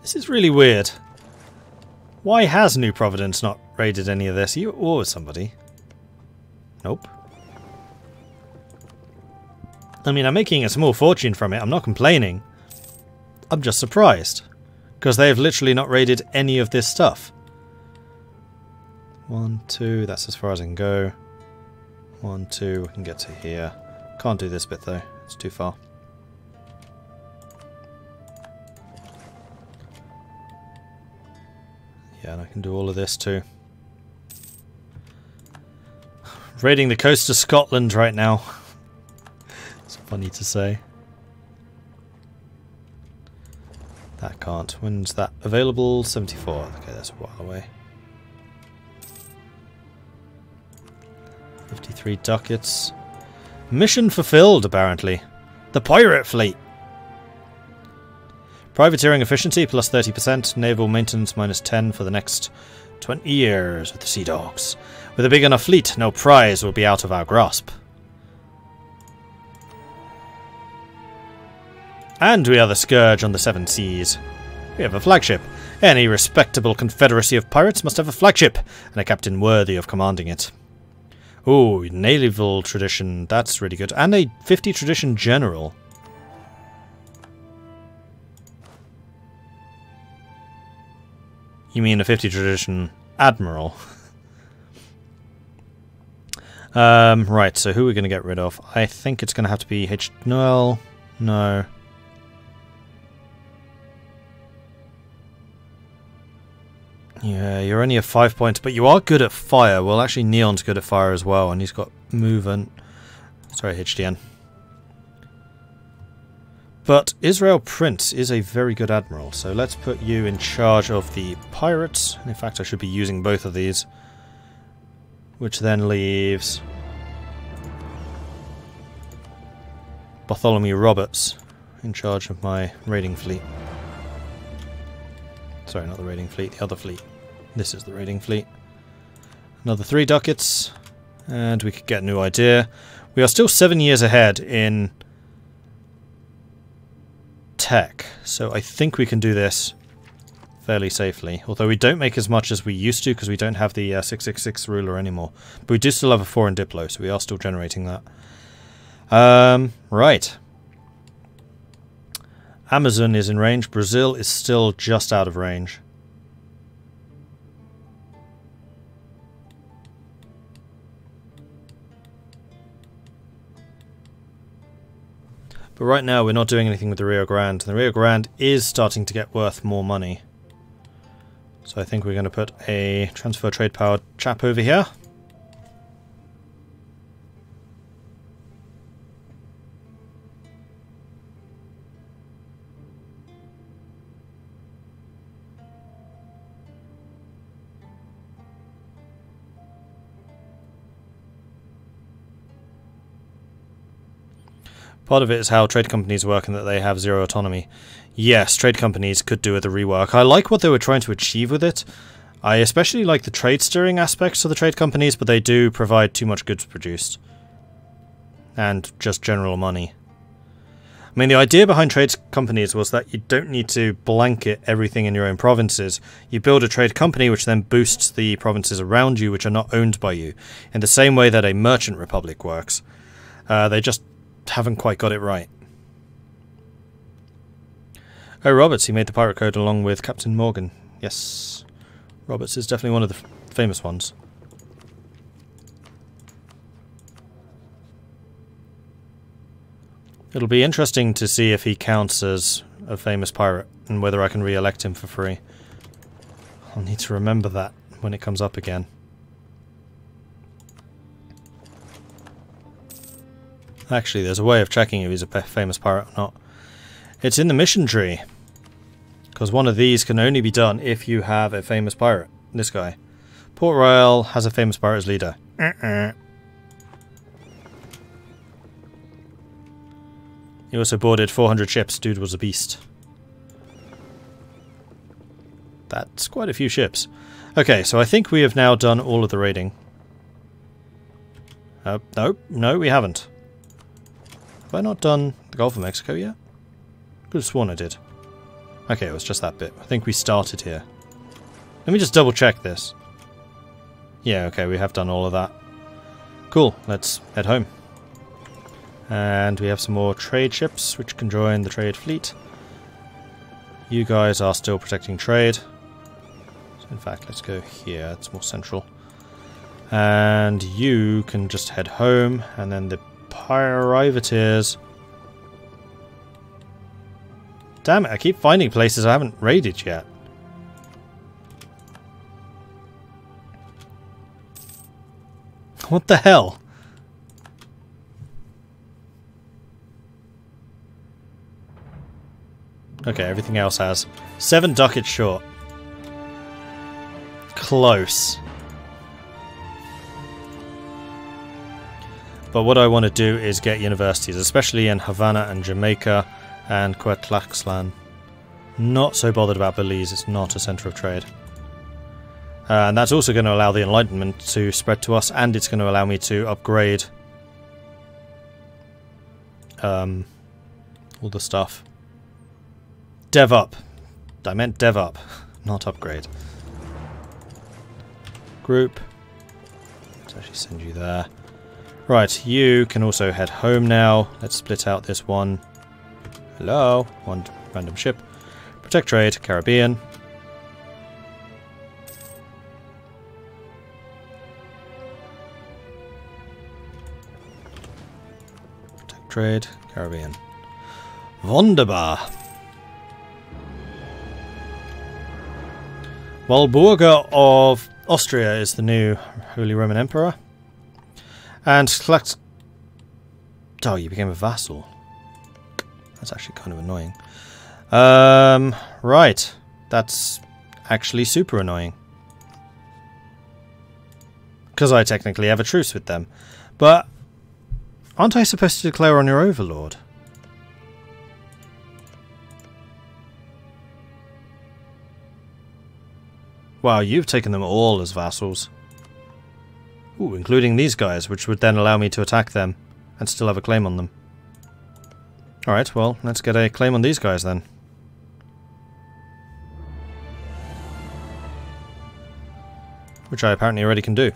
This is really weird. Why has New Providence not raided any of this? You or somebody? Nope. I mean, I'm making a small fortune from it. I'm not complaining. I'm just surprised. Because they've literally not raided any of this stuff. 1, 2, that's as far as I can go. 1, 2, we can get to here. Can't do this bit though, it's too far. Yeah, and I can do all of this too. Raiding the coast of Scotland right now. It's funny to say. That can't. When's that available? 74. Okay, that's a while away. 53 ducats. Mission fulfilled, apparently. The pirate fleet. Privateering efficiency plus 30%. Naval maintenance minus 10 for the next 20 years with the Sea Dogs. With a big enough fleet, no prize will be out of our grasp. And we are the scourge on the 7 seas. We have a flagship. Any respectable confederacy of pirates must have a flagship, and a captain worthy of commanding it. Ooh, naval tradition, that's really good. And a 50 tradition general. You mean a 50 tradition admiral? Right, so who are we going to get rid of? I think it's going to have to be Noel. No. Yeah, you're only at 5 points, but you are good at fire. Well, actually, Neon's good at fire as well, and he's got movement. Sorry, HDN. But Israel Prince is a very good admiral, so let's put you in charge of the pirates. In fact, I should be using both of these. Which then leaves Bartholomew Roberts in charge of my raiding fleet. Sorry, not the raiding fleet, the other fleet. This is the raiding fleet. Another 3 ducats, and we could get a new idea. We are still 7 years ahead in tech, so I think we can do this fairly safely. Although we don't make as much as we used to because we don't have the 666 ruler anymore. But we do still have a foreign diplo, so we are still generating that. Right. Amazon is in range. Brazil is still just out of range. But right now we're not doing anything with the Rio Grande. The Rio Grande is starting to get worth more money. So I think we're going to put a transfer trade power chap over here. Part of it is how trade companies work and that they have zero autonomy. Yes, trade companies could do with a rework. I like what they were trying to achieve with it. I especially like the trade steering aspects of the trade companies, but they do provide too much goods produced. And just general money. I mean, the idea behind trade companies was that you don't need to blanket everything in your own provinces. You build a trade company which then boosts the provinces around you which are not owned by you, in the same way that a merchant republic works. They just haven't quite got it right. Oh, Roberts, he made the pirate code along with Captain Morgan. Yes. Roberts is definitely one of the famous ones. It'll be interesting to see if he counts as a famous pirate and whether I can re-elect him for free. I'll need to remember that when it comes up again. Actually, there's a way of checking if he's a famous pirate or not. It's in the mission tree. Because one of these can only be done if you have a famous pirate. This guy. Port Royal has a famous pirate as leader. He also boarded 400 ships. Dude was a beast. That's quite a few ships. Okay, so I think we have now done all of the raiding. No, we haven't. Have I not done the Gulf of Mexico yet? Could have sworn I did. Okay, it was just that bit. I think we started here. Let me just double check this. Yeah, okay, we have done all of that. Cool, let's head home. And we have some more trade ships which can join the trade fleet. You guys are still protecting trade. So in fact, let's go here, it's more central. And you can just head home, and then the privateers. Damn it, I keep finding places I haven't raided yet. What the hell? Okay, everything else has. 7 ducats short. Close. But what I want to do is get universities, especially in Havana and Jamaica and Cuetlaxlan. Not so bothered about Belize, it's not a centre of trade. And that's also going to allow the Enlightenment to spread to us, and it's going to allow me to upgrade all the stuff. Dev up. I meant dev up, not upgrade. Group. Let's actually send you there. Right, you can also head home now. Let's split out this one. Hello, one random ship. Protect trade, Caribbean. Protect trade, Caribbean. Wunderbar. Walburga of Austria is the new Holy Roman Emperor. And Flax... Oh, you became a vassal. That's actually kind of annoying. Right. That's actually super annoying. Because I technically have a truce with them. But aren't I supposed to declare on your overlord? Wow, you've taken them all as vassals. Ooh, including these guys, which would then allow me to attack them and still have a claim on them. Alright, well, let's get a claim on these guys then. Which I apparently already can do.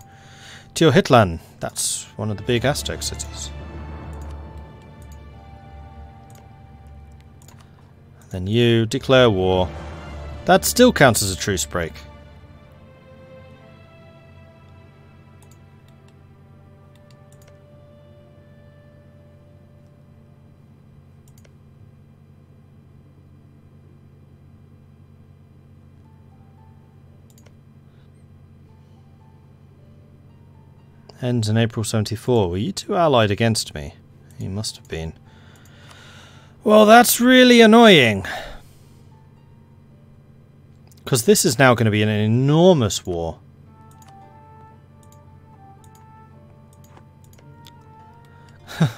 Teotihuacan, that's one of the big Aztec cities. Then you declare war. That still counts as a truce break. Ends in April 74. Were you two allied against me? You must have been. Well, that's really annoying. Because this is now going to be an enormous war.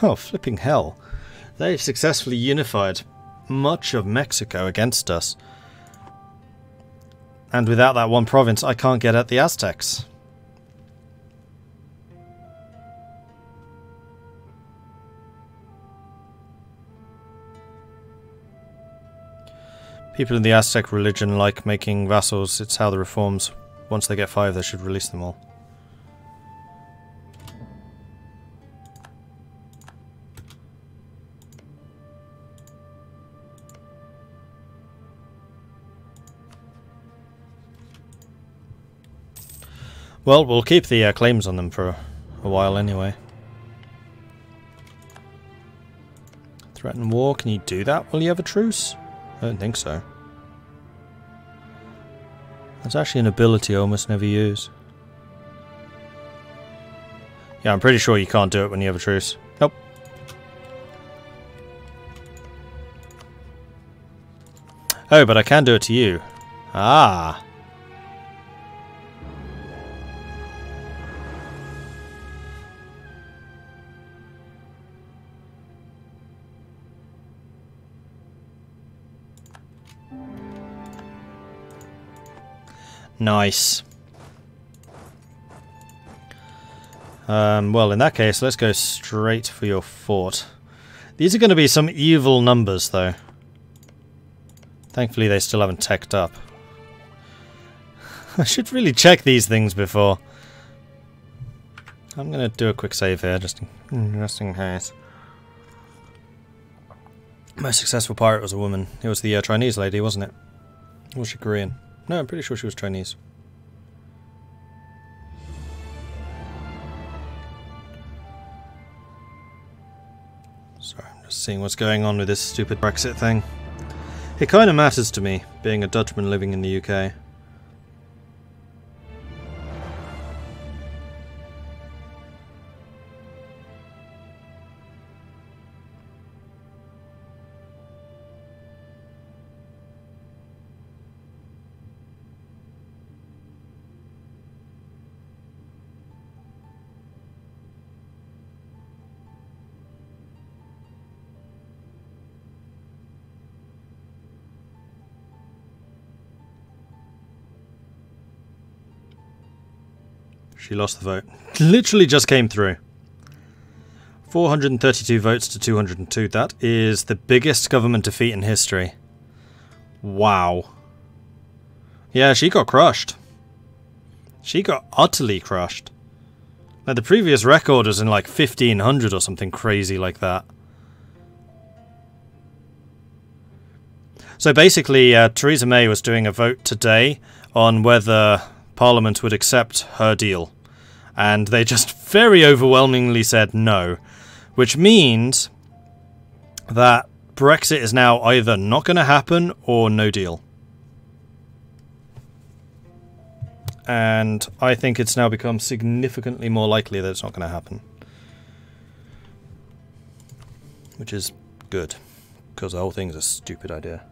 Oh, flipping hell. They've successfully unified much of Mexico against us. And without that one province, I can't get at the Aztecs. People in the Aztec religion like making vassals. It's how the reforms, once they get 5, they should release them all. Well, we'll keep the claims on them for a while anyway. Threaten war, can you do that while you have a truce? I don't think so. That's actually an ability I almost never use. Yeah, I'm pretty sure you can't do it when you have a truce. Nope. Oh, but I can do it to you. Ah. Nice. Well, in that case, let's go straight for your fort. These are going to be some evil numbers, though. Thankfully they still haven't teched up. I should really check these things before. I'm going to do a quick save here, just in case. Most successful pirate was a woman. It was the Chinese lady, wasn't it? Or was she Korean? No, I'm pretty sure she was Chinese. Sorry, I'm just seeing what's going on with this stupid Brexit thing. It kind of matters to me, being a Dutchman living in the UK. She lost the vote. Literally just came through. 432 votes to 202. That is the biggest government defeat in history. Wow. Yeah, she got crushed. She got utterly crushed. Like, the previous record was in like 1500 or something crazy like that. So basically, Theresa May was doing a vote today on whether Parliament would accept her deal. And they just very overwhelmingly said no. Which means that Brexit is now either not going to happen or no deal. And I think it's now become significantly more likely that it's not going to happen. Which is good. Because the whole thing is a stupid idea.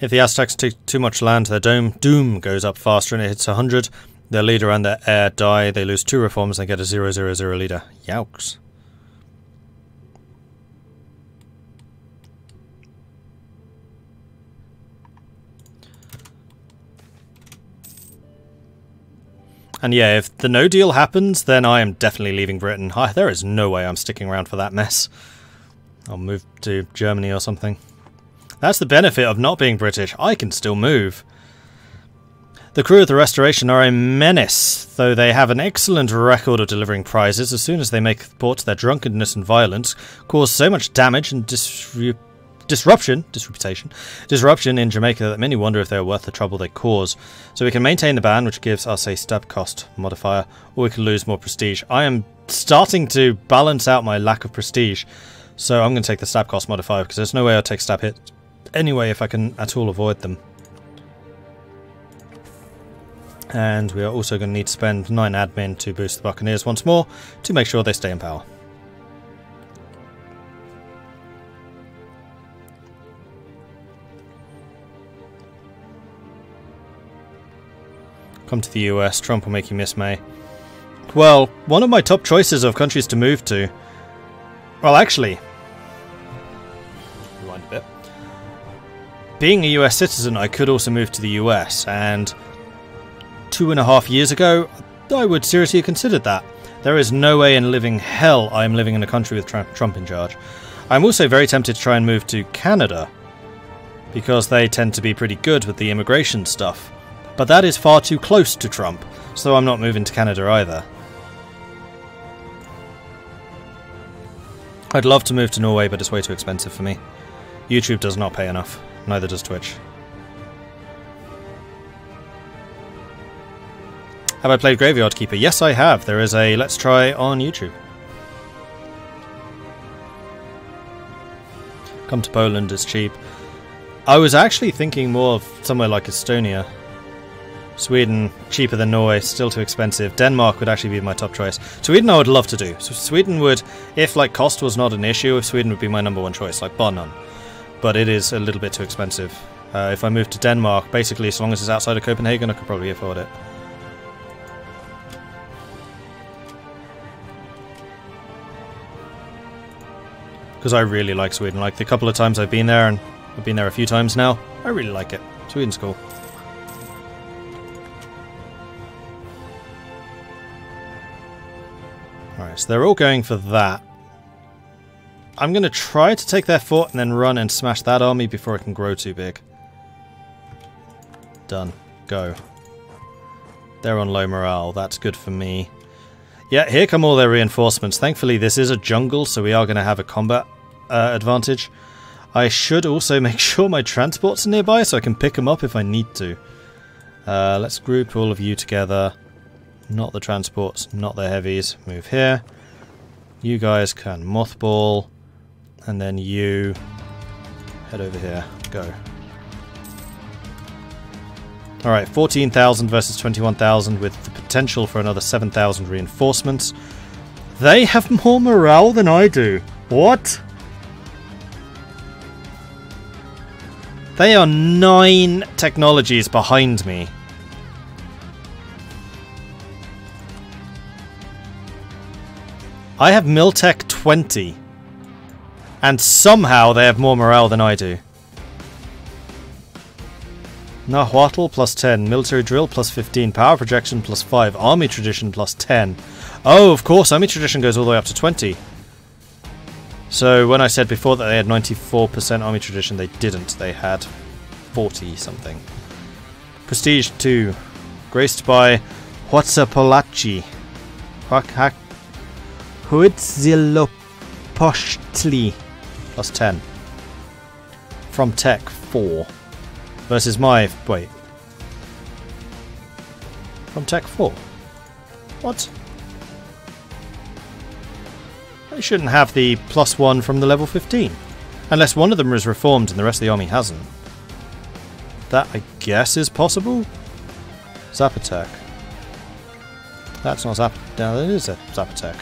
If the Aztecs take too much land, their doom goes up faster and it hits 100. Their leader and their heir die. They lose 2 reforms and get a 000 leader. Yowks. And yeah, if the no deal happens, then I am definitely leaving Britain. There is no way I'm sticking around for that mess. I'll move to Germany or something. That's the benefit of not being British. I can still move. The crew of the Restoration are a menace, though they have an excellent record of delivering prizes. As soon as they make port, their drunkenness and violence cause so much damage and disruption in Jamaica that many wonder if they are worth the trouble they cause. So we can maintain the ban, which gives us a stab cost modifier, or we can lose more prestige. I am starting to balance out my lack of prestige, so I'm going to take the stab cost modifier, because there's no way I'll take stab hit anyway if I can at all avoid them. And we are also going to need to spend 9 admin to boost the Buccaneers once more to make sure they stay in power. Come to the US, Trump will make you miss May. Well, one of my top choices of countries to move to... Well, actually... Rewind a bit. Being a US citizen, I could also move to the US, and 2.5 years ago, I would seriously have considered that. There is no way in living hell I am living in a country with Trump in charge. I'm also very tempted to try and move to Canada, because they tend to be pretty good with the immigration stuff. But that is far too close to Trump, so I'm not moving to Canada either. I'd love to move to Norway, but it's way too expensive for me. YouTube does not pay enough. Neither does Twitch. Have I played Graveyard Keeper? Yes, I have. There is a Let's Try on YouTube. Come to Poland, it's cheap. I was actually thinking more of somewhere like Estonia. Sweden, cheaper than Norway, still too expensive. Denmark would actually be my top choice. Sweden I would love to do. So Sweden would, if like cost was not an issue, Sweden would be my #1 choice, like bar none. But it is a little bit too expensive. If I moved to Denmark, basically as long as it's outside of Copenhagen, I could probably afford it. Because I really like Sweden. Like the couple of times I've been there, and I've been there a few times now. I really like it. Sweden's cool. Alright, so they're all going for that. I'm going to try to take their fort and then run and smash that army before it can grow too big. Done. Go. They're on low morale. That's good for me. Yeah, here come all their reinforcements. Thankfully, this is a jungle, so we are going to have a combat advantage. I should also make sure my transports are nearby so I can pick them up if I need to. Let's group all of you together. Not the transports, not the heavies. Move here. You guys can mothball. And then you head over here. Go. Alright, 14,000 versus 21,000 with the potential for another 7,000 reinforcements. They have more morale than I do. What? They are 9 technologies behind me. I have Miltech 20. And somehow they have more morale than I do. Nahuatl plus 10, military drill plus 15, power projection plus 5, army tradition plus 10. Oh, of course, army tradition goes all the way up to 20. So when I said before that they had 94% army tradition, they didn't. They had 40 something. Prestige 2, graced by Huatzapolachi. Huitzilopochtli plus 10. From Tech 4. Versus my... wait. From Tech 4. What? I shouldn't have the +1 from the level 15. Unless one of them is reformed and the rest of the army hasn't. That, I guess, is possible? Zap attack. That's not Zap... no, that is a Zap attack.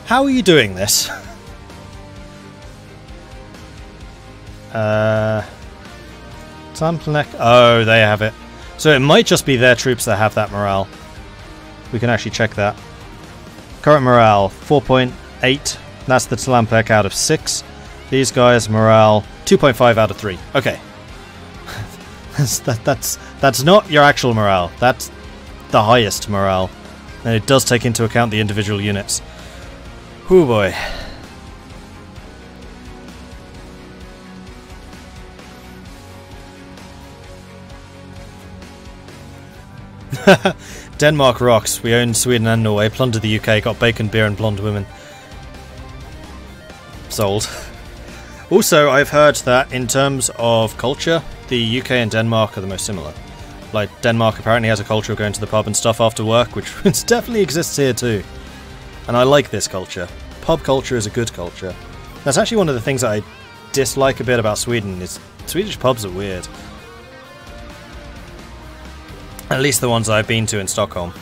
How are you doing this? Samplanek. Oh, they have it. So it might just be their troops that have that morale. We can actually check that. Current morale 4.8. That's the Tlampek out of 6. These guys morale 2.5 out of 3. Okay. that's not your actual morale. That's the highest morale, and it does take into account the individual units. Oh boy. Denmark rocks. We own Sweden and Norway, plundered the UK, got bacon, beer and blonde women. Sold. Also, I've heard that in terms of culture, the UK and Denmark are the most similar. Like, Denmark apparently has a culture of going to the pub and stuff after work, which definitely exists here too. And I like this culture. Pub culture is a good culture. That's actually one of the things that I dislike a bit about Sweden, is Swedish pubs are weird. At least the ones I've been to in Stockholm.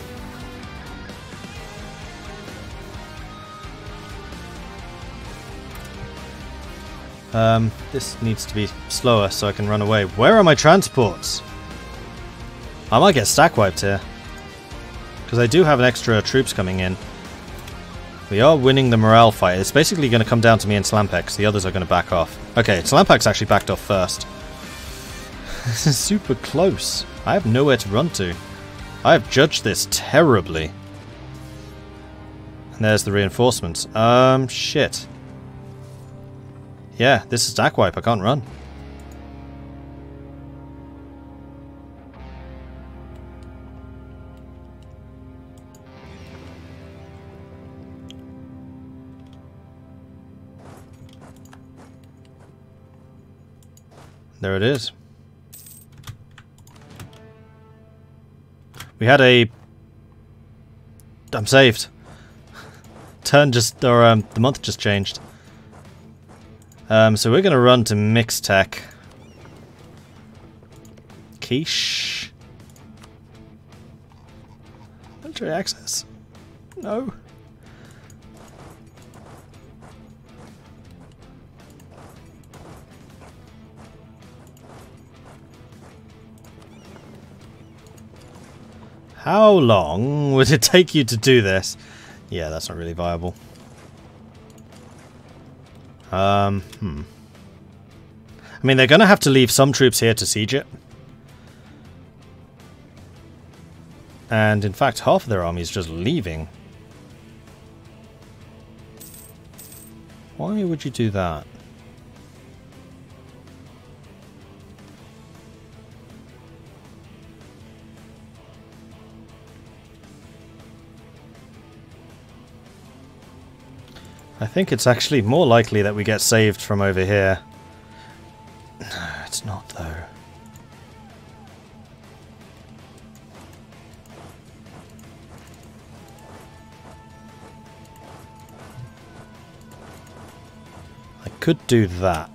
This needs to be slower so I can run away. Where are my transports? I might get stack wiped here. Because I do have an extra troops coming in. We are winning the morale fight. It's basically going to come down to me and Slampex. The others are going to back off. Okay, Slampex actually backed off first. This is super close. I have nowhere to run to. I have judged this terribly. And there's the reinforcements. Shit. Yeah, this is stack wipe. I can't run. There it is. We had a... I'm saved. Turn just... or, the month just changed. So we're going to run to Mixed Tech. Quiche. Military access. No. How long would it take you to do this? Yeah, that's not really viable. I mean, they're going to have to leave some troops here to siege it. And in fact, half of their army is just leaving. Why would you do that? I think it's actually more likely that we get saved from over here. No, it's not though. I could do that.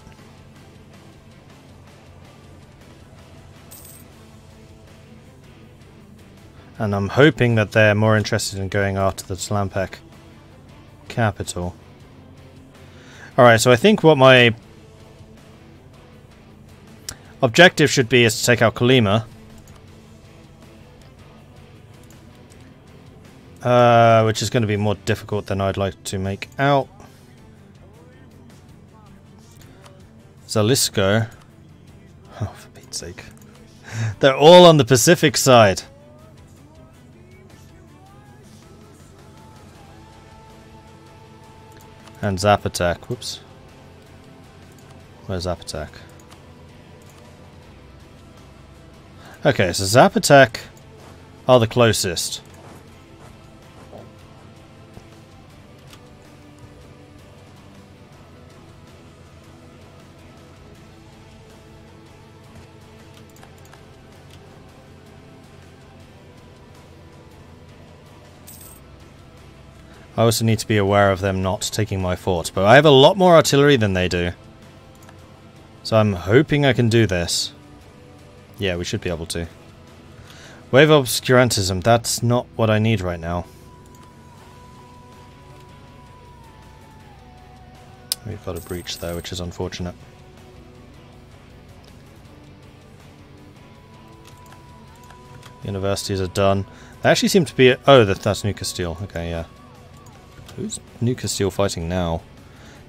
And I'm hoping that they're more interested in going after the Slampec capital. Alright, so I think what my objective should be is to take out Kolyma. Which is going to be more difficult than I'd like to make out. Zalisco. Oh, for Pete's sake. They're all on the Pacific side. And Zapotek. Whoops. Where's Zapotek? Okay, so Zapotek are the closest. I also need to be aware of them not taking my fort, but I have a lot more artillery than they do. So I'm hoping I can do this. Yeah, we should be able to. Wave of obscurantism, that's not what I need right now. We've got a breach there, which is unfortunate. Universities are done. They actually seem to be... Oh, that's New Castile. Okay, yeah. Who's New Castile fighting now?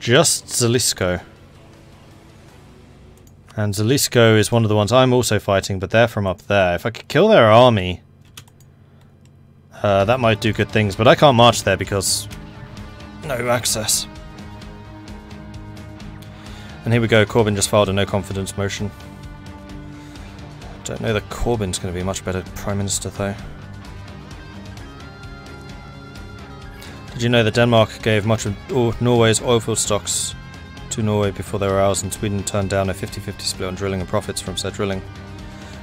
Just Zalisco. And Zalisco is one of the ones I'm also fighting, but they're from up there. If I could kill their army, that might do good things, but I can't march there because no access. And here we go, Corbyn just filed a no confidence motion. Don't know that Corbyn's going to be a much better Prime Minister though. Did you know that Denmark gave much of Norway's oilfield stocks to Norway before they were ours, and Sweden turned down a 50-50 split on drilling and profits from said drilling?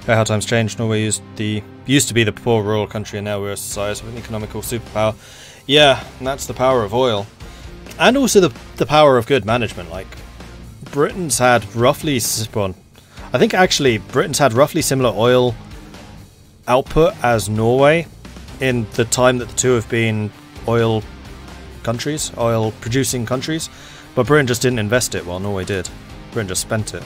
How times changed. Norway used to be the poor rural country, and now we're a size of an economical superpower. Yeah, and that's the power of oil. And also the power of good management. Like, Britain's had roughly... Well, I think actually Britain's had roughly similar oil output as Norway in the time that the two have been oil countries, oil producing countries, but Britain just didn't invest it while Norway did. Britain just spent it.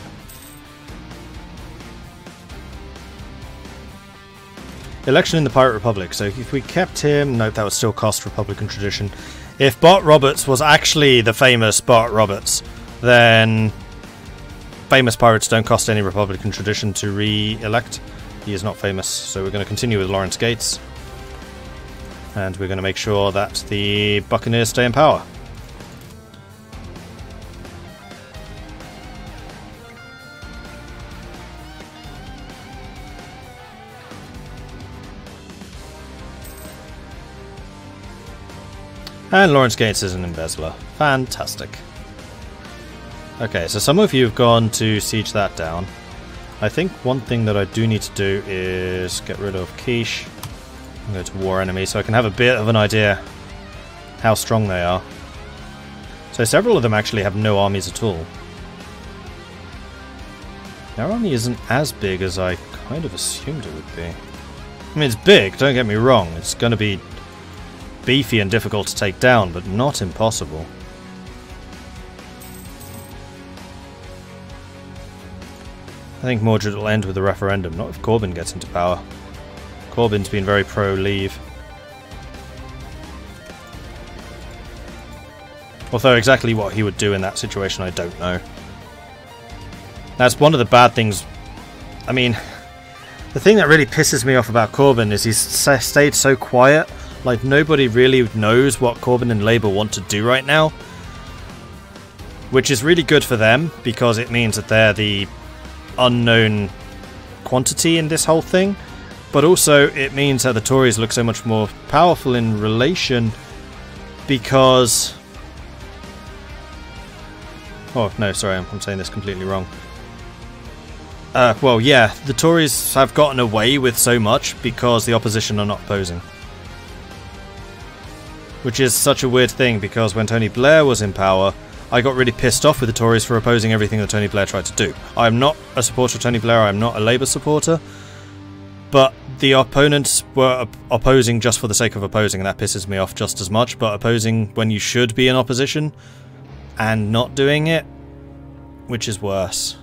Election in the Pirate Republic. So if we kept him, nope, that would still cost Republican tradition. If Bart Roberts was actually the famous Bart Roberts, then famous pirates don't cost any Republican tradition to re-elect. He is not famous, so we're going to continue with Lawrence Gates. And we're going to make sure that the Buccaneers stay in power. And Lawrence Gates is an embezzler. Fantastic. Okay, so some of you have gone to siege that down. I think one thing that I do need to do is get rid of Quiche. Go to war enemy so I can have a bit of an idea how strong they are. So several of them actually have no armies at all. Their army isn't as big as I kind of assumed it would be. I mean, it's big, don't get me wrong. It's going to be beefy and difficult to take down, but not impossible. I think Mordred will end with a referendum, not if Corbyn gets into power. Corbyn's been very pro-leave. Although exactly what he would do in that situation, I don't know. That's one of the bad things. I mean, the thing that really pisses me off about Corbyn is he's stayed so quiet. Like, nobody really knows what Corbyn and Labour want to do right now. Which is really good for them, because it means that they're the unknown quantity in this whole thing. But also, it means that the Tories look so much more powerful in relation, because... Oh, no, sorry, I'm saying this completely wrong. Well, yeah, the Tories have gotten away with so much because the opposition are not opposing. Which is such a weird thing, because when Tony Blair was in power, I got really pissed off with the Tories for opposing everything that Tony Blair tried to do. I'm not a supporter of Tony Blair, I'm not a Labour supporter, but the opponents were opposing just for the sake of opposing, and that pisses me off just as much, but opposing when you should be in opposition and not doing it, which is worse.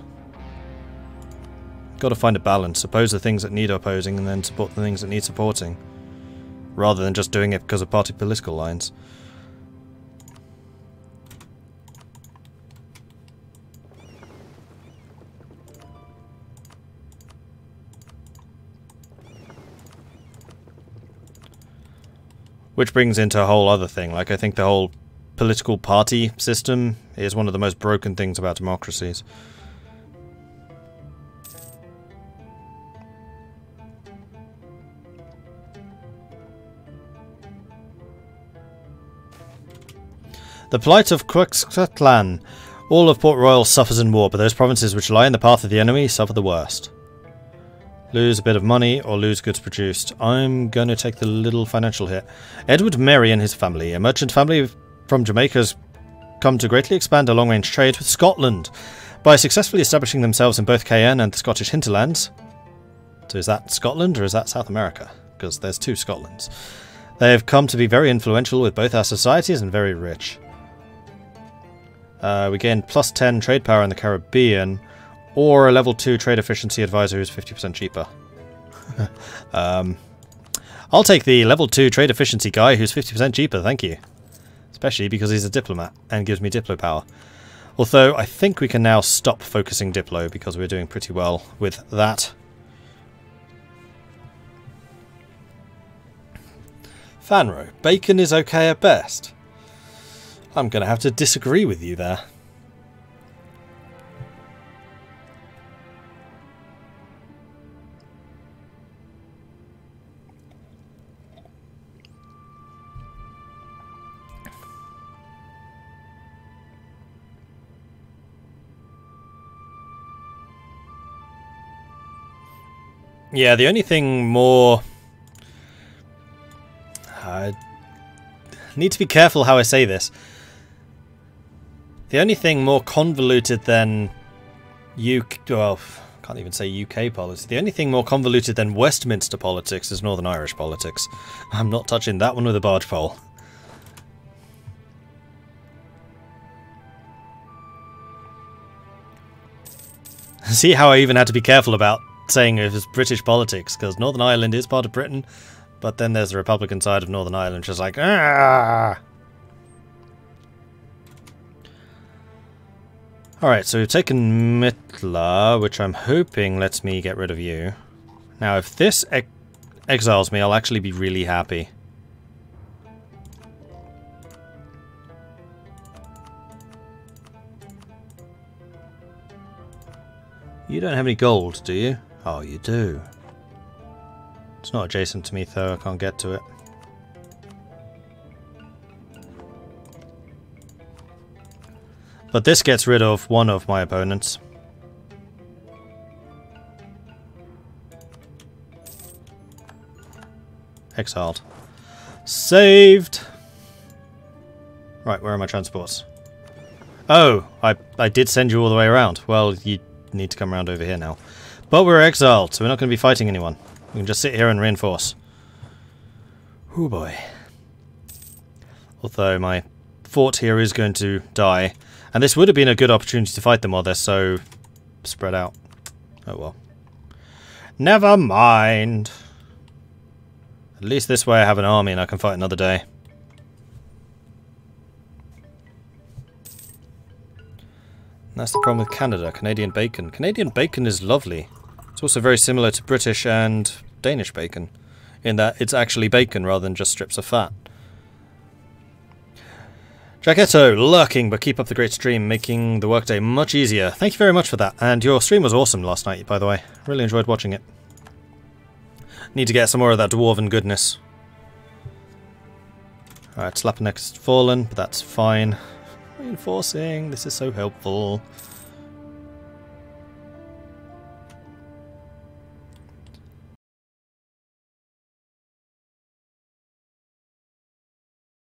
Got to find a balance. Oppose the things that need opposing and then support the things that need supporting, rather than just doing it because of party political lines. Which brings into a whole other thing. Like, I think the whole political party system is one of the most broken things about democracies. The plight of Quetzalcoatl. All of Port Royal suffers in war, but those provinces which lie in the path of the enemy suffer the worst. Lose a bit of money or lose goods produced. I'm going to take the little financial hit. Edward Merry and his family, a merchant family from Jamaica, has come to greatly expand a long-range trade with Scotland by successfully establishing themselves in both Cayenne and the Scottish hinterlands. So is that Scotland or is that South America? Because there's two Scotlands. They have come to be very influential with both our societies and very rich. We gain plus 10 trade power in the Caribbean, or a level 2 trade efficiency advisor who's 50% cheaper. I'll take the level 2 trade efficiency guy who's 50% cheaper, thank you. Especially because he's a diplomat and gives me Diplo power. Although I think we can now stop focusing Diplo because we're doing pretty well with that. Fanro, bacon is okay at best. I'm going to have to disagree with you there. Yeah, the only thing more... I need to be careful how I say this. The only thing more convoluted than well, can't even say UK politics. The only thing more convoluted than Westminster politics is Northern Irish politics. I'm not touching that one with a barge pole. See how I even had to be careful about saying it was British politics, because Northern Ireland is part of Britain, but then there's the Republican side of Northern Ireland, just like, ah! Alright, so we've taken Mitla, which I'm hoping lets me get rid of you. Now, if this exiles me, I'll actually be really happy. You don't have any gold, do you? Oh, you do. It's not adjacent to me, though. I can't get to it. But this gets rid of one of my opponents. Exiled. Saved! Right, where are my transports? Oh, I did send you all the way around. Well, you need to come around over here now. But we're exiled, so we're not going to be fighting anyone. We can just sit here and reinforce. Oh boy. Although my fort here is going to die. And this would have been a good opportunity to fight them while they're so spread out. Oh well. Never mind. At least this way I have an army and I can fight another day. That's the problem with Canada. Canadian bacon. Canadian bacon is lovely. It's also very similar to British and Danish bacon, in that it's actually bacon rather than just strips of fat. Jacketto, lurking, but keep up the great stream, making the workday much easier. Thank you very much for that. And your stream was awesome last night, by the way. Really enjoyed watching it. Need to get some more of that dwarven goodness. Alright, slap next fallen, but that's fine. Reinforcing, this is so helpful.